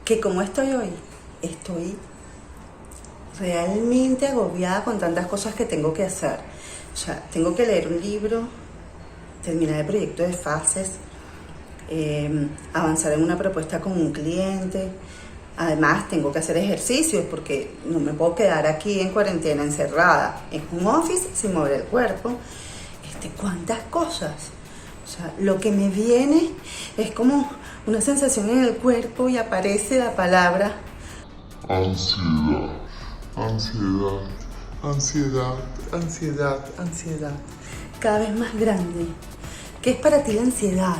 que como estoy hoy, estoy realmente agobiada con tantas cosas que tengo que hacer. O sea, tengo que leer un libro, terminar el proyecto de fases, avanzar en una propuesta con un cliente. Además, tengo que hacer ejercicios porque no me puedo quedar aquí en cuarentena encerrada en un office sin mover el cuerpo. ¿Cuántas cosas? O sea, lo que me viene es como una sensación en el cuerpo y aparece la palabra ansiedad, ansiedad, ansiedad, ansiedad, ansiedad, cada vez más grande. ¿Qué es para ti la ansiedad?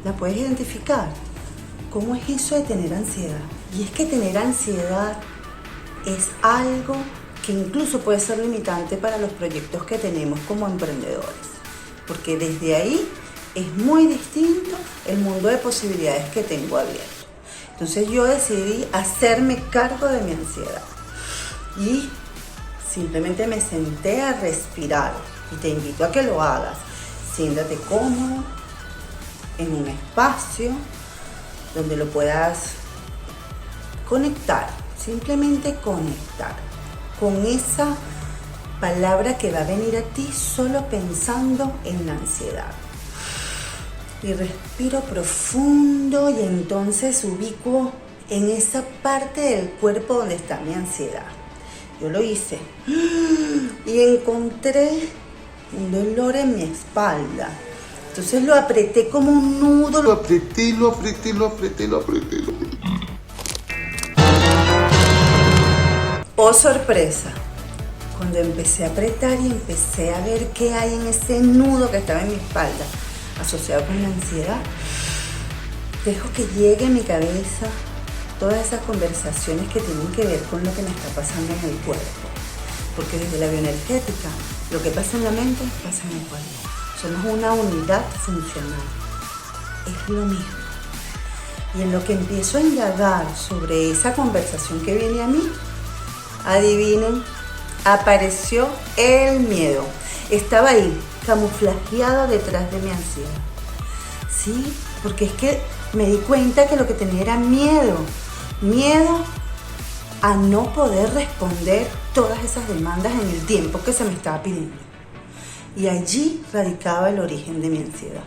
¿La puedes identificar? ¿Cómo es eso de tener ansiedad? Y es que tener ansiedad es algo que incluso puede ser limitante para los proyectos que tenemos como emprendedores, porque desde ahí es muy distinto el mundo de posibilidades que tengo abierto. Entonces yo decidí hacerme cargo de mi ansiedad y simplemente me senté a respirar, y te invito a que lo hagas. Siéntate cómodo en un espacio donde lo puedas conectar, simplemente conectar con esa palabra que va a venir a ti solo pensando en la ansiedad. Y respiro profundo y entonces ubico en esa parte del cuerpo donde está mi ansiedad. Yo lo hice y encontré un dolor en mi espalda. Entonces lo apreté como un nudo. Lo apreté. Oh, sorpresa. Cuando empecé a apretar y empecé a ver qué hay en ese nudo que estaba en mi espalda, asociado con la ansiedad, dejo que llegue a mi cabeza todas esas conversaciones que tienen que ver con lo que me está pasando en el cuerpo. Porque desde la bioenergética, lo que pasa en la mente pasa en el cuerpo. Somos una unidad funcional. Es lo mismo. Y en lo que empiezo a indagar sobre esa conversación que viene a mí, adivinen, apareció el miedo. Estaba ahí, camuflajeado detrás de mi ansiedad. Sí, porque es que me di cuenta que lo que tenía era miedo. Miedo a no poder responder todas esas demandas en el tiempo que se me estaba pidiendo. Y allí radicaba el origen de mi ansiedad.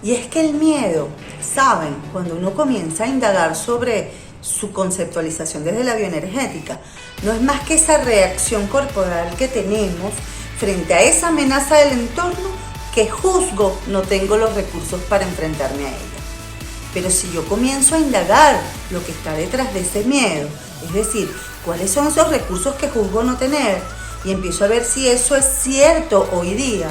Y es que el miedo, ¿saben? Cuando uno comienza a indagar sobre su conceptualización desde la bioenergética, no es más que esa reacción corporal que tenemos frente a esa amenaza del entorno que juzgo no tengo los recursos para enfrentarme a ella. Pero si yo comienzo a indagar lo que está detrás de ese miedo, es decir, cuáles son esos recursos que juzgo no tener, y empiezo a ver si eso es cierto hoy día,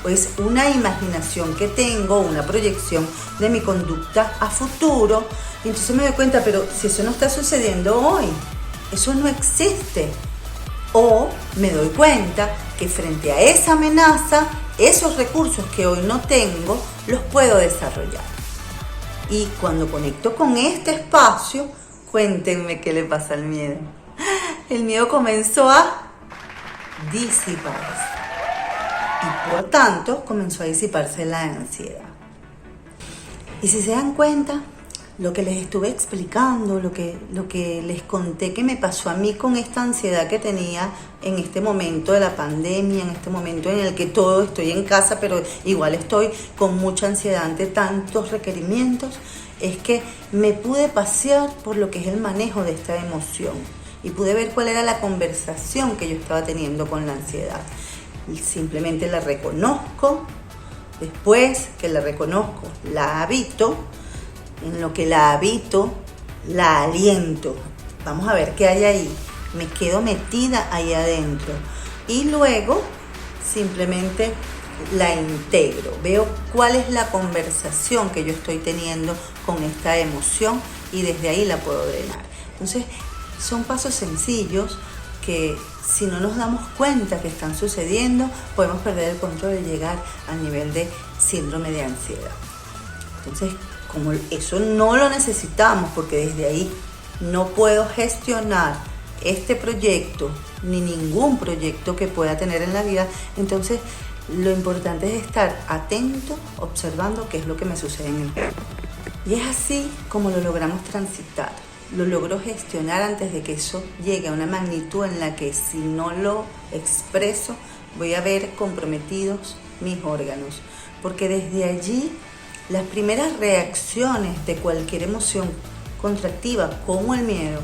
o es una imaginación que tengo, una proyección de mi conducta a futuro, y entonces me doy cuenta, pero si eso no está sucediendo hoy, eso no existe. O me doy cuenta que frente a esa amenaza, esos recursos que hoy no tengo, los puedo desarrollar. Y cuando conecto con este espacio, cuéntenme qué le pasa al miedo. El miedo comenzó a disiparse. Y por tanto, comenzó a disiparse la ansiedad. Y si se dan cuenta, lo que les estuve explicando, lo que les conté que me pasó a mí con esta ansiedad que tenía en este momento de la pandemia, en este momento en el que todo estoy en casa, pero igual estoy con mucha ansiedad ante tantos requerimientos, es que me pude pasear por lo que es el manejo de esta emoción y pude ver cuál era la conversación que yo estaba teniendo con la ansiedad. Y simplemente la reconozco, después que la reconozco, la habito. En lo que la habito, la aliento. Vamos a ver qué hay ahí. Me quedo metida ahí adentro. Y luego simplemente la integro. Veo cuál es la conversación que yo estoy teniendo con esta emoción y desde ahí la puedo drenar. Entonces, son pasos sencillos que si no nos damos cuenta que están sucediendo, podemos perder el control de llegar al nivel de síndrome de ansiedad. Entonces, como eso no lo necesitamos, porque desde ahí no puedo gestionar este proyecto ni ningún proyecto que pueda tener en la vida. Entonces lo importante es estar atento, observando qué es lo que me sucede en el cuerpo. Y es así como lo logramos transitar. Lo logro gestionar antes de que eso llegue a una magnitud en la que si no lo expreso voy a ver comprometidos mis órganos. Porque desde allí las primeras reacciones de cualquier emoción contractiva como el miedo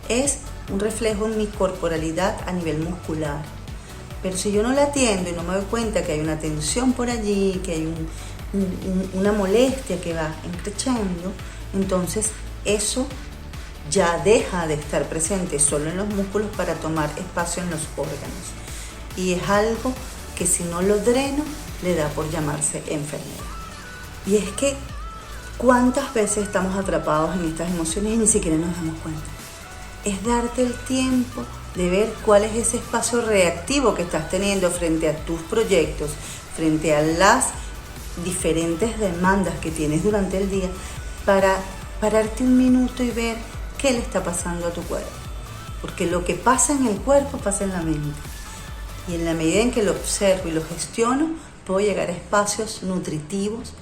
es un reflejo en mi corporalidad a nivel muscular. Pero si yo no la atiendo y no me doy cuenta que hay una tensión por allí, que hay una molestia que va creciendo, entonces eso ya deja de estar presente solo en los músculos para tomar espacio en los órganos. Y es algo que si no lo dreno, le da por llamarse enfermedad. Y es que, ¿cuántas veces estamos atrapados en estas emociones y ni siquiera nos damos cuenta? Es darte el tiempo de ver cuál es ese espacio reactivo que estás teniendo frente a tus proyectos, frente a las diferentes demandas que tienes durante el día, para pararte un minuto y ver qué le está pasando a tu cuerpo. Porque lo que pasa en el cuerpo pasa en la mente. Y en la medida en que lo observo y lo gestiono, puedo llegar a espacios nutritivos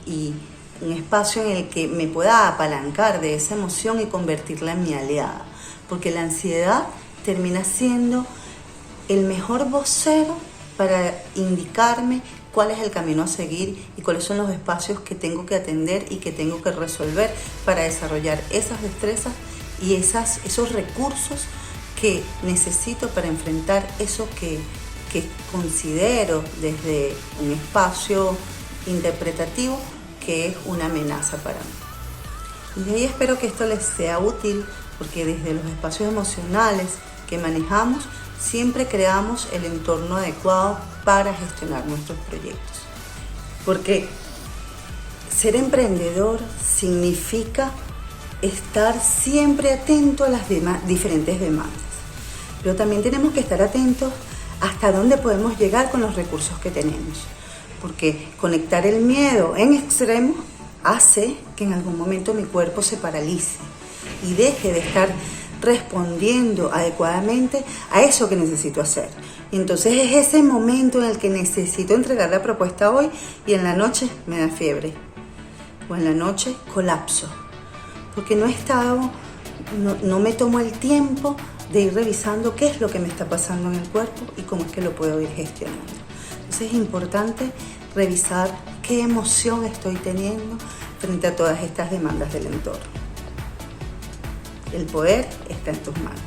y un espacio en el que me pueda apalancar de esa emoción y convertirla en mi aliada. Porque la ansiedad termina siendo el mejor vocero para indicarme cuál es el camino a seguir y cuáles son los espacios que tengo que atender y que tengo que resolver para desarrollar esas destrezas y esos recursos que necesito para enfrentar eso que considero desde un espacio interpretativo que es una amenaza para mí. Y de ahí espero que esto les sea útil, porque desde los espacios emocionales que manejamos siempre creamos el entorno adecuado para gestionar nuestros proyectos. Porque ser emprendedor significa estar siempre atento a las diferentes demandas. Pero también tenemos que estar atentos hasta dónde podemos llegar con los recursos que tenemos. Porque conectar el miedo en extremo hace que en algún momento mi cuerpo se paralice y deje de estar respondiendo adecuadamente a eso que necesito hacer. Y entonces es ese momento en el que necesito entregar la propuesta hoy y en la noche me da fiebre. O en la noche colapso. Porque no me tomo el tiempo de ir revisando qué es lo que me está pasando en el cuerpo y cómo es que lo puedo ir gestionando. Entonces es importante revisar qué emoción estoy teniendo frente a todas estas demandas del entorno. El poder está en tus manos.